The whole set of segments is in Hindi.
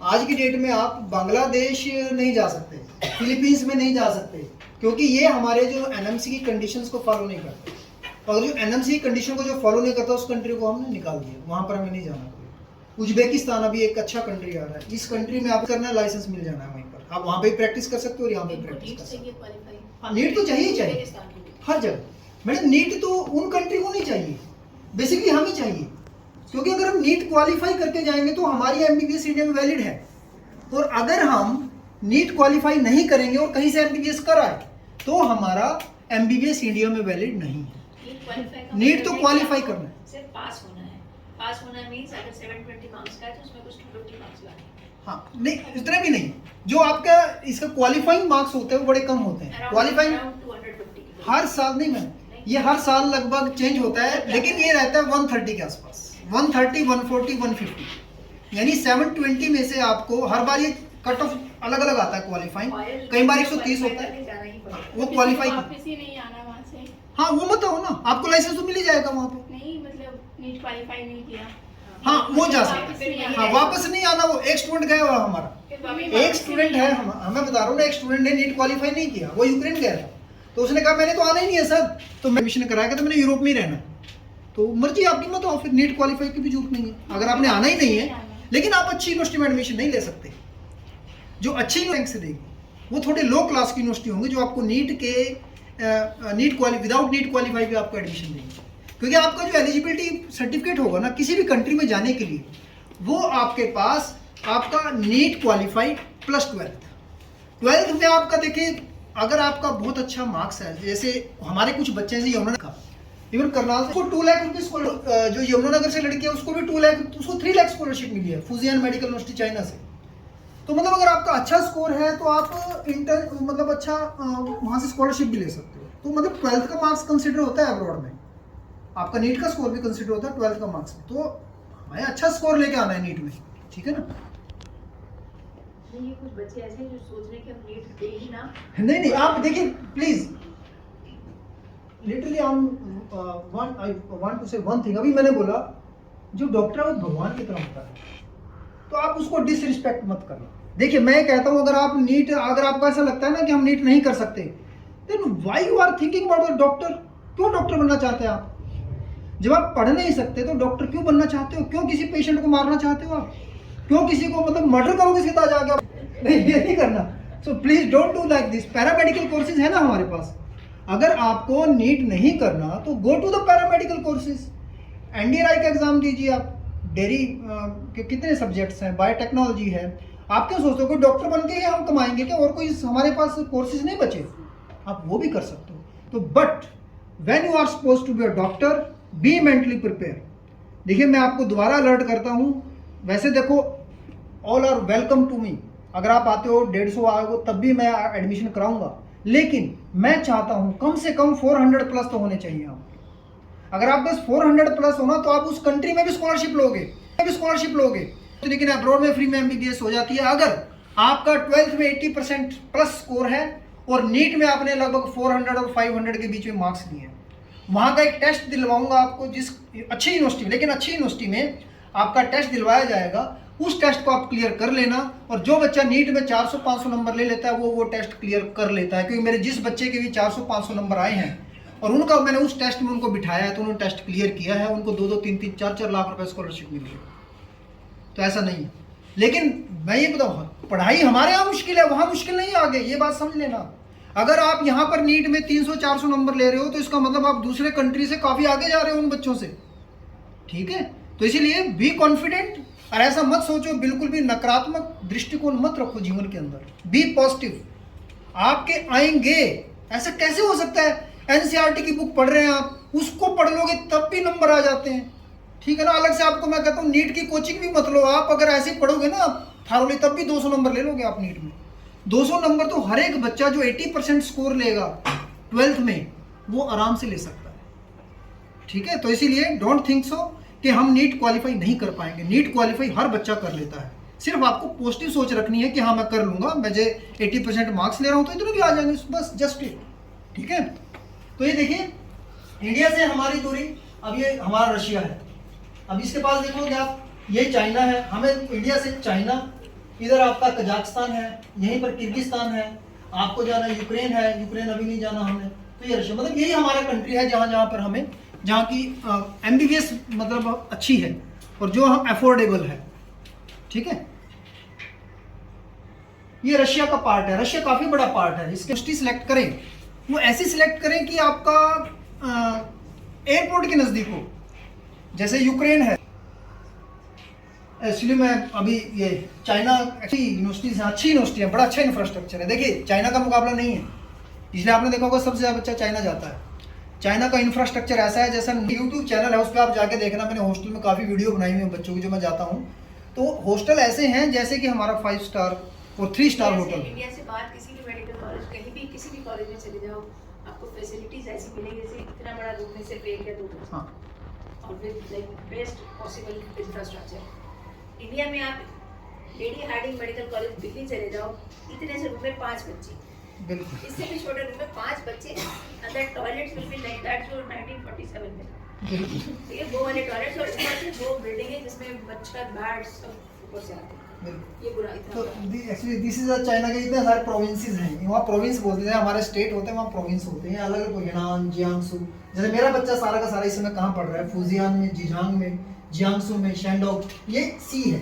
आज की डेट में आप बांग्लादेश नहीं जा सकते, फिलीपींस में नहीं जा सकते, क्योंकि ये हमारे जो एनएमसी की कंडीशंस को फॉलो नहीं करते। और जो एनएमसी की कंडीशन को जो फॉलो नहीं करता उस कंट्री को हमने निकाल दिया, वहाँ पर हमें नहीं जाना। उज्बेकिस्तान अभी एक अच्छा कंट्री आ रहा है, इस कंट्री में आप करना लाइसेंस मिल जाना है वहीं पर, आप वहाँ पे प्रैक्टिस कर सकते हो और यहाँ पे प्रैक्टिस कर सकते हो। हाँ, नीट तो चाहिए हर जगह मैडम। नीट तो उन कंट्री को नहीं चाहिए, बेसिकली हमें चाहिए, क्योंकि अगर हम नीट क्वालिफाई करके जाएंगे तो हमारी एमबीबीएस इंडिया में वैलिड है। और अगर हम नीट क्वालिफाई नहीं करेंगे और कहीं से एमबीबीएस कराए तो हमारा एमबीबीएस इंडिया में वैलिड नहीं है। नीट तो क्वालिफाई करना है, सिर्फ पास होना है। पास होना मींस अगर 720 मार्क्स का है तो उसमें कुछ 250 मार्क्स लाने हैं। हाँ, नहीं इतना भी नहीं, जो आपका इसका क्वालिफाइंग मार्क्स होते हैं वो बड़े कम होते हैं। क्वालिफाइंग 250 हर साल नहीं मैम, ये हर साल लगभग चेंज होता है, लेकिन ये रहता है 130 के आसपास, 130, 140, 150, यानी 720 में से आपको हर बार ये कट ऑफ अलग अलग आता है क्वालिफाइंग। कई बार 130 होता है, वो क्वालिफाई वापस ही नहीं आना वहाँ से। हाँ वो मत हो ना, आपको लाइसेंस तो मिल ही जाएगा वहाँ पे। नहीं मतलब नीट क्वालिफाई नहीं किया। हाँ वो जा सकते हैं, हाँ वापस नहीं आना। वो एक स्टूडेंट गया हुआ हमारा, एक स्टूडेंट है, हमें बता रहा हूँ ना, एक स्टूडेंट ने नीट क्वालिफाई नहीं किया, वो यूक्रेन गया था, तो उसने कहा मैंने तो आना ही नहीं है सर, तो मैं एडमिशन कराया तो मैंने यूरोप में ही रहना। तो मर्जी आपकी, मत आओ, फिर नीट क्वालिफाई की भी जरूरत नहीं है अगर आपने आना ही नहीं है। लेकिन आप अच्छी यूनिवर्सिटी में एडमिशन नहीं ले सकते, जो अच्छी रैंक से देगी वो थोड़े लो क्लास की यूनिवर्सिटी होंगे जो आपको नीट के विदाउट नीट क्वालिफाई भी आपको एडमिशन देंगे। क्योंकि आपका जो एलिजिबिलिटी सर्टिफिकेट होगा ना किसी भी कंट्री में जाने के लिए, वो आपके पास आपका नीट क्वालिफाई प्लस 12th में आपका देखिए, अगर आपका बहुत अच्छा मार्क्स है, जैसे हमारे कुछ बच्चे हैं यमुना का, इवन करनाल से 2 लाख रुपये, जो यमुनानगर से लड़की है उसको भी 2 लाख, उसको 3 लाख स्कॉलरशिप मिली है फुजियान मेडिकल यूनिवर्सिटी चाइना से। तो मतलब अगर आपका अच्छा स्कोर है तो आप इंटर मतलब अच्छा वहाँ से स्कॉलरशिप भी ले सकते हो। तो मतलब 12th का मार्क्स कंसिडर होता है अब्रॉड में, आपका नीट का स्कोर भी कंसिडर होता है 12th का मार्क्स में। तो हमें अच्छा स्कोर लेके आना है नीट में, ठीक है ना। ये कुछ बच्चे ऐसे हैं जो सोच रहे हैं कि हम नीट दे ही ना। नहीं आप देखिए please, literally I want to say one thing. अभी मैंने बोला जो डॉक्टर है वो भगवान की तरह होता है, तो आप उसको डिसरिस्पेक्ट मत करना। देखिए मैं कहता हूँ, अगर आपको ऐसा लगता है ना कि हम नीट नहीं कर सकते, then why you are thinking about doctor. क्यों डॉक्टर बनना चाहते हैं आप? जब आप पढ़ नहीं सकते तो डॉक्टर क्यों बनना चाहते हो? क्यों किसी पेशेंट को मारना चाहते हो आप? क्यों किसी को मतलब मर्डर करोगे सीधा जाके? नहीं, ये नहीं करना। So please don't do like this. Paramedical courses है ना हमारे पास, अगर आपको नीट नहीं करना तो go to the paramedical courses, NDRI का एग्जाम दीजिए आप। डेयरी के कितने सब्जेक्ट्स हैं, बायोटेक्नोलॉजी है। आप क्या सोचते हो कि डॉक्टर बन के ही हम कमाएंगे क्या? और कोई हमारे पास कोर्सेज नहीं बचे? आप वो भी कर सकते हो। तो but when you are suppose to be a doctor, be mentally prepare. देखिए मैं आपको दोबारा अलर्ट करता हूँ, वैसे देखो all are welcome to me, अगर आप आते हो 150 आए हो तब भी मैं एडमिशन कराऊंगा, लेकिन मैं चाहता हूँ कम से कम 400 प्लस तो होने चाहिए आप। अगर आप बस 400 प्लस होना तो आप उस कंट्री में भी स्कॉलरशिप लोगे, तो लेकिन अब्रॉड में फ्री में एमबीबीएस हो जाती है। अगर आपका 12th में 80% प्लस स्कोर है और नीट में आपने लगभग 400 और 500 के बीच में मार्क्स लिए हैं, वहाँ का एक टेस्ट दिलवाऊंगा आपको, जिस अच्छी यूनिवर्सिटी में, लेकिन अच्छी यूनिवर्सिटी में आपका टेस्ट दिलवाया जाएगा, उस टेस्ट को आप क्लियर कर लेना। और जो बच्चा नीट में 400-500 नंबर ले लेता है वो टेस्ट क्लियर कर लेता है। क्योंकि मेरे जिस बच्चे के भी 400-500 नंबर आए हैं और उनका मैंने उस टेस्ट में उनको बिठाया है तो उन्होंने टेस्ट क्लियर किया है, उनको 2-2, 3-3, 4-4 लाख रुपए स्कॉलरशिप मिली है। तो ऐसा नहीं है। लेकिन मैं ये बताऊँ, पढ़ाई हमारे यहाँ मुश्किल है, वहाँ मुश्किल नहीं है आगे, ये बात समझ लेना। अगर आप यहाँ पर नीट में 300-400 नंबर ले रहे हो तो इसका मतलब आप दूसरे कंट्री से काफ़ी आगे जा रहे हो उन बच्चों से, ठीक है। तो इसीलिए बी कॉन्फिडेंट, और ऐसा मत सोचो, बिल्कुल भी नकारात्मक दृष्टिकोण मत रखो जीवन के अंदर। बी पॉजिटिव, आपके आएंगे। ऐसा कैसे हो सकता है? एनसीईआरटी की बुक पढ़ रहे हैं आप, उसको पढ़ लोगे तब भी नंबर आ जाते हैं, ठीक है ना। अलग से आपको मैं कहता हूँ नीट की कोचिंग भी मत लो आप, अगर ऐसे पढ़ोगे ना थारोली तब भी 200 नंबर ले लोगे आप नीट में। 200 नंबर तो हर एक बच्चा जो 80% स्कोर लेगा 12th में वो आराम से ले सकता है, ठीक है। तो इसीलिए डोंट थिंक सो कि हम नीट क्वालिफाई नहीं कर पाएंगे। नीट क्वालिफाई हर बच्चा कर लेता है, सिर्फ आपको पॉजिटिव सोच रखनी है कि हाँ मैं कर लूंगा, मुझे 80% मार्क्स ले रहा हूँ तो इतने भी आ जाएंगे, बस जस्ट इट, ठीक है। तो ये देखिए इंडिया से हमारी दूरी, अब ये हमारा रशिया है, अब इसके पास देखोगे आप, ये चाइना है, हमें इंडिया से चाइना, इधर आपका कजाकिस्तान है, यहीं पर किर्गिस्तान है, आपको जाना यूक्रेन है, यूक्रेन अभी नहीं जाना हमें, तो ये रशिया, मतलब यही हमारा कंट्री है जहाँ जहाँ पर हमें, जहाँ की MBBS मतलब अच्छी है और जो हम अफोर्डेबल है, ठीक है। ये रशिया का पार्ट है, रशिया काफ़ी बड़ा पार्ट है। इसकी यूनिवर्सिटी सिलेक्ट करें, वो ऐसी सिलेक्ट करें कि आपका एयरपोर्ट के नज़दीक हो, जैसे यूक्रेन है। एक्चुअली मैं अभी ये चाइना अच्छी यूनिवर्सिटीज़ हैं, अच्छी यूनिवर्सिटी है, बड़ा अच्छा इंफ्रास्ट्रक्चर है। देखिए चाइना का मुकाबला नहीं है, इसलिए आपने देखा होगा सबसे ज़्यादा बच्चा चाइना जाता है। चाइना का इंफ्रास्ट्रक्चर ऐसा है, जैसा यूट्यूब चैनल है उस पर आप जाके देखना, मैंने हॉस्टल में काफ़ी वीडियो बनाई हुई है बच्चों की जो मैं जाता हूँ, तो हॉस्टल ऐसे हैं जैसे कि हमारा 5 स्टार और 3 स्टार होटल। इंडिया से बाहर किसी भी मेडिकल कॉलेज, कहीं भी किसी भी कॉलेज में चले जाओ, आपको फैसिलिटीज ऐसी मिलेंगी जैसे इतना बड़ा रूम में सिर्फ 1 या 2 बच्चे, हाँ, और with like best possible infrastructure. India में आप Lady Hardinge Medical College Delhi चले जाओ, इतने से रूम में 5 बच्चे, बिल्कुल इससे भी छोटे रूम में 5 बच्चे, अंदर toilets will be like that जो 1947 में, बिल्कुल ये 2 वाले टॉयलेट्स और ऊपर से 2 बिल्डिंग है जिसमें मच्छर बैट सब ऊपर से आते हैं। बिल्कुल। ये बुरा इतना तो बुरा। एक्चुअली दिस इज चाइना के इतने सारे प्रोविंसेस हैं, वहाँ प्रोविंस बोलते हैं, हमारे स्टेट होते हैं वहाँ प्रोविंस होते हैं अलग अलग, हेनान, जियांगसू। जैसे मेरा बच्चा सारा का सारा इस समय कहाँ पढ़ रहा है, फुजियान में, जिजांग में, जियांगसू में, शैंडोंग, ये सी है।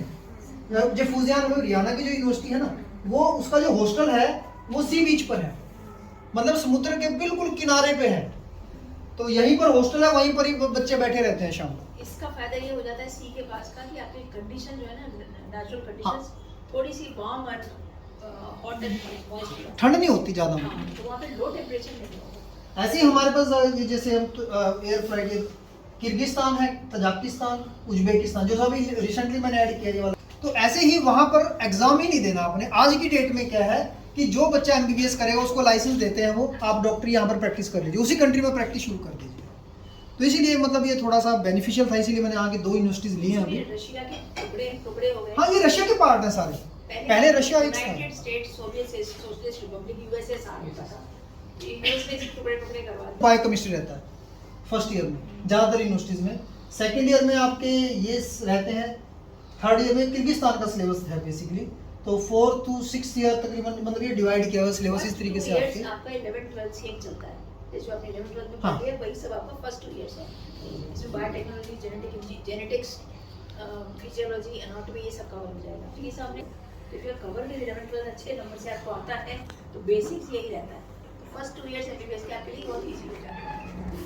जो फुजियान में हरियाणा की जो यूनिवर्सिटी है ना, वो उसका जो हॉस्टल है वो सी बीच पर है, मतलब समुद्र के बिल्कुल किनारे पे है, तो यहीं पर हॉस्टल है, वहीं पर ही बच्चे बैठे रहते हैं शाम को। इसका फायदा ये हो जाता है सी के पास का कि आपकी कंडीशन जो है ना, नेचुरल कंडीशंस थोड़ी सी वार्म और हॉट एंड मॉइस्ट, ठंड नहीं होती ज़्यादा। तो वहाँ पे लो टेम्परेचर नहीं होगा। ऐसे ही हमारे पास ये जैसे हम एयर फ्लाइट, किर्गिस्तान है, तजाकिस्तान, उज्बेकिस्तान, जो अभी रिसेंटली मैंने ऐड किया ये वाला, तो ऐसे ही वहाँ पर एग्जाम ही नहीं देना आपने। आज की डेट में क्या है कि जो बच्चा MBBS करेगा उसको लाइसेंस देते हैं, वो आप डॉक्टर यहाँ पर प्रैक्टिस कर लीजिए, उसी कंट्री में प्रैक्टिस शुरू कर दीजिए। तो इसीलिए मतलब ये थोड़ा सा बेनिफिशियल था, इसीलिए मैंने यहाँ की 2 यूनिवर्सिटीज ली हैं अभी। रशिया के टुकड़े टुकड़े हो गए। हाँ, ये रशिया के पार्ट हैं सारे, पहले रशिया एक United states, Soviet Republic, USSR होता था, यूएस में टुकड़े टुकड़े करवा दिए। बायोकेमिस्ट्री रहता है फर्स्ट ईयर में ज़्यादातर यूनिवर्सिटीज़ में, सेकेंड ईयर में आपके ये रहते हैं, थर्ड ईयर में किर्गिस्तान का सिलेबस है बेसिकली, तो 4 to 6 ईयर तकरीबन मतलब ये डिवाइड किया हुआ सिलेबस इस तरीके से आपके। आपका 11 12 सेम चलता है, जैसे आपने 11 12 में हाँ। पढ़ी है वही सब आपका फर्स्ट 2 इयर्स है। इसमें बायोटेक्नोलॉजी, जेनेटिक्स, फिजियोलॉजी, एनाटॉमी, ये सब कवर हो जाएगा। तो ये सब आपने if you cover with 11 12 अच्छे नंबर से आपको आता है तो बेसिक्स यही रहता है, तो फर्स्ट 2 इयर्स MBBS के आपके लिए बहुत इजी हो जाता है।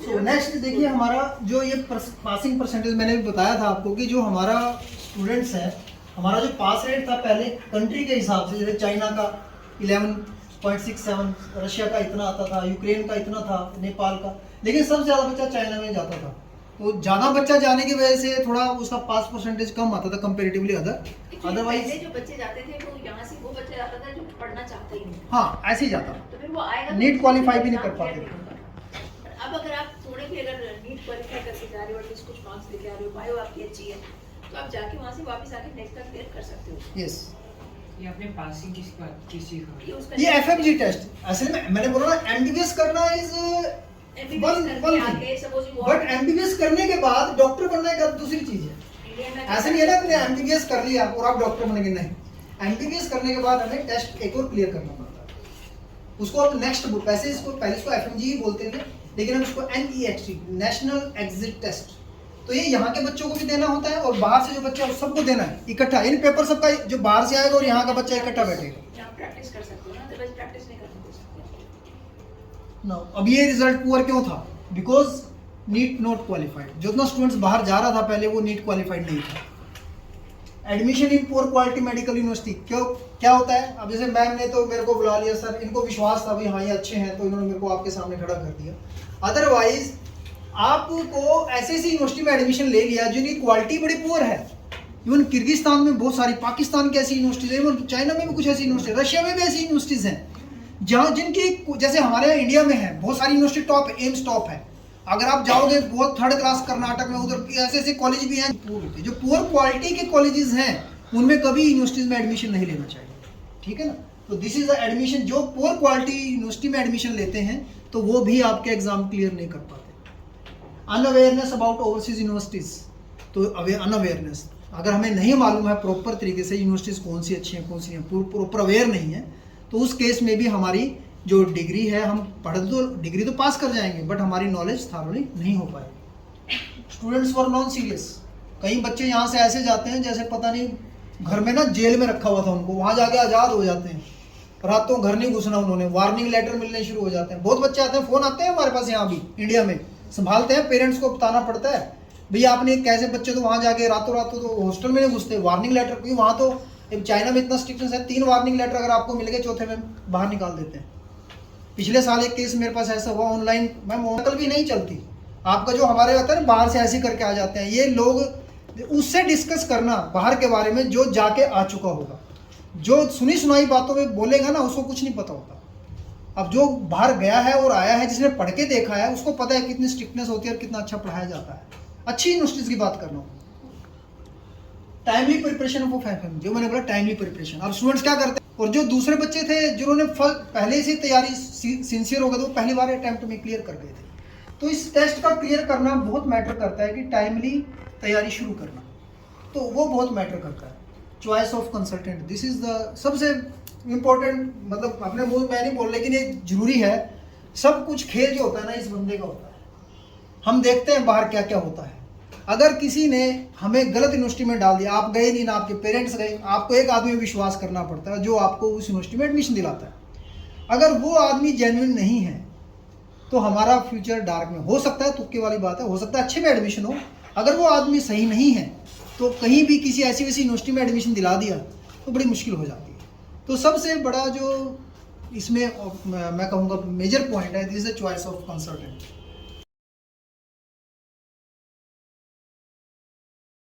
सो नेक्स्ट देखिए हमारा जो ये पासिंग परसेंटेज मैंने भी बताया था आपको कि जो हमारा स्टूडेंट्स है, हमारा जो पास रेट था पहले कंट्री के हिसाब से, जैसे चाइना का 11.67, रशिया का इतना आता था, यूक्रेन का इतना था, नेपाल का, लेकिन सबसे ज़्यादा बच्चा चाइना में जाता था, तो ज़्यादा बच्चा जाने की वजह से थोड़ा उसका पास परसेंटेज कम आता था कंपेरेटिवली अदरवाइज। पहले जो बच्चे जाते थे वो यहाँ से वो बच्चा जाता था जो पढ़ना चाहता ही नहीं, हाँ ऐसे ही जाता, तो फिर वो आएगा नीट तो क्वालिफाई भी नहीं एग्जाम कर पाते। क्लियर नहीं होगा। अब अगर आप थोड़े भी अगर नीट क्वालिफाई करके जा रहे हो, एटलीस्ट कुछ मार्क्स लेके आ रहे हो, बायो आपकी अच्छी है, तो आप जाके वहाँ से वापस आके नेक्स्ट तक क्लियर कर सकते हो। यस, ये आपने पासिंग किसकी बात किस चीज का? ये उसका ये FMG टेस्ट असल में मैंने बोला ना MBBS करना इज MBBS करके आके suppose you want- but MBBS करने के बाद डॉक्टर बनना एक दूसरी चीज है। इंडिया में ऐसा नहीं है ना कि MBBS कर लिया और आप डॉक्टर बनेंगे, नहीं। MBBS करने के बाद हमें टेस्ट एक और क्लियर करना पड़ता है, उसको आप नेक्स्ट बुक, वैसे इसको पहले इसको FMG ही बोलते थे, लेकिन हम इसको NEXT, नेशनल एग्जिट टेस्ट, तो ये यहाँ के बच्चों को भी देना होता है और बाहर से जो बच्चा है सबको देना है इकट्ठा, इन पेपर सबका जो बाहर से आएगा और यहाँ का बच्चा इकट्ठा बैठेगा। यहाँ प्रैक्टिस कर सकते हो ना, अदरवाइज प्रैक्टिस नहीं करने दे सकते। नो, अब ये रिजल्ट पुअर क्यों था? बिकॉज नीट नॉट क्वालिफाइड, जितना स्टूडेंट्स बाहर जा रहा था पहले वो नीट क्वालिफाइड नहीं था। Admission in poor quality medical university क्यों क्या होता है? अब जैसे मैम ने तो मेरे को बुला लिया, सर इनको विश्वास था भाई हाँ ये अच्छे हैं, तो इन्होंने मेरे को आपके सामने खड़ा कर दिया। अदरवाइज आपको ऐसी यूनिवर्सिटी में एडमिशन ले लिया जिनकी क्वालिटी बड़ी पुअर है, इवन किर्गिस्तान में बहुत सारी, पाकिस्तान की ऐसी यूनिवर्सिटीज है, इवन चाइना में भी कुछ ऐसी यूनिवर्सिटी, रशिया में भी ऐसी यूनिवर्सिटीज हैं जहाँ जिनकी, जैसे हमारे यहाँ इंडिया में है बहुत सारी यूनिवर्सिटी टॉप है, एम्स टॉप है, अगर आप जाओगे बहुत थर्ड क्लास कर्नाटक में, उधर ऐसे ऐसे कॉलेज भी हैं जो पुअर क्वालिटी के कॉलेजेस हैं, उनमें कभी यूनिवर्सिटीज में एडमिशन नहीं लेना चाहिए, ठीक है ना। तो दिस इज द एडमिशन, जो पुअर क्वालिटी यूनिवर्सिटी में एडमिशन लेते हैं तो वो भी आपके एग्जाम क्लियर नहीं कर पाते। अनअवेयरनेस अबाउट ओवरसीज यूनिवर्सिटीज, तो अनअवेयरनेस, अगर हमें नहीं मालूम है प्रॉपर तरीके से यूनिवर्सिटीज़ कौन सी अच्छी हैं कौन सी नहीं, प्रॉपर अवेयर नहीं है, तो उस केस में भी हमारी जो डिग्री है, हम पढ़ तो डिग्री तो पास कर जाएंगे बट हमारी नॉलेज थारोली नहीं हो पाएगी। Students were non serious. कई बच्चे यहाँ से ऐसे जाते हैं जैसे पता नहीं घर में ना जेल में रखा हुआ था उनको, वहाँ जाके आज़ाद हो जाते हैं, रातों घर नहीं घुसना उन्होंने, वार्निंग लेटर मिलने शुरू हो जाते हैं। बहुत बच्चे आते हैं, फ़ोन आते हैं हमारे पास यहाँ भी इंडिया में, संभालते हैं, पेरेंट्स को बताना पड़ता है भैया आपने कैसे बच्चे तो वहाँ जाके रातों रातों तो हॉस्टल में नहीं घुसते, वार्निंग लेटर, क्योंकि वहाँ तो चाइना में इतना स्ट्रिक्टनेस है, 3 वार्निंग लेटर अगर आपको मिल गए चौथे में बाहर निकाल देते हैं। पिछले साल एक केस मेरे पास ऐसा हुआ, ऑनलाइन मैम नकल भी नहीं चलती, आपका जो हमारे होता है ना बाहर से ऐसे करके आ जाते हैं, ये लोग उससे डिस्कस करना बाहर के बारे में जो जाके आ चुका होगा, जो सुनी सुनाई बातों में बोलेगा ना उसको कुछ नहीं पता होता। अब जो बाहर गया है और आया है, जिसने पढ़ के देखा है, उसको पता है कितनी स्ट्रिक्टनेस होती है और कितना अच्छा पढ़ाया जाता है। अच्छी यूनिवर्सिटीज़ की बात कर रहा हूँ। टाइमली प्रिपरेशन ऑफ एफएम, जो मैंने बोला टाइमली प्रिपरेशन। अब स्टूडेंट्स क्या करते हैं, और जो दूसरे बच्चे थे जिन्होंने पहले से तैयारी सिंसियर हो गए, तो वो पहली बार अटेम्प्ट में क्लियर कर गए थे। तो इस टेस्ट का क्लियर करना बहुत मैटर करता है कि टाइमली तैयारी शुरू करना, तो वो बहुत मैटर करता है। Choice of consultant, this is the सबसे इम्पोर्टेंट, मतलब अपने मुंह में नहीं बोल, लेकिन ये जरूरी है। सब कुछ खेल जो होता है ना इस बंदे का होता है। हम देखते हैं बाहर क्या क्या होता है। अगर किसी ने हमें गलत यूनिवर्सिटी में डाल दिया, आप गए नहीं ना आपके पेरेंट्स गए, आपको एक आदमी विश्वास करना पड़ता है जो आपको उस यूनिवर्सिटी में एडमिशन दिलाता है। अगर वो आदमी जेन्युइन नहीं है तो हमारा फ्यूचर डार्क में हो सकता है, तुक्के वाली बात है, हो सकता है अच्छे में एडमिशन हो। अगर वो आदमी सही नहीं है तो कहीं भी किसी ऐसी वैसी यूनिवर्सिटी में एडमिशन दिला दिया तो बड़ी मुश्किल हो जाती है। तो सबसे बड़ा जो इसमें मैं कहूँगा मेजर पॉइंट है, this is the choice of consultant.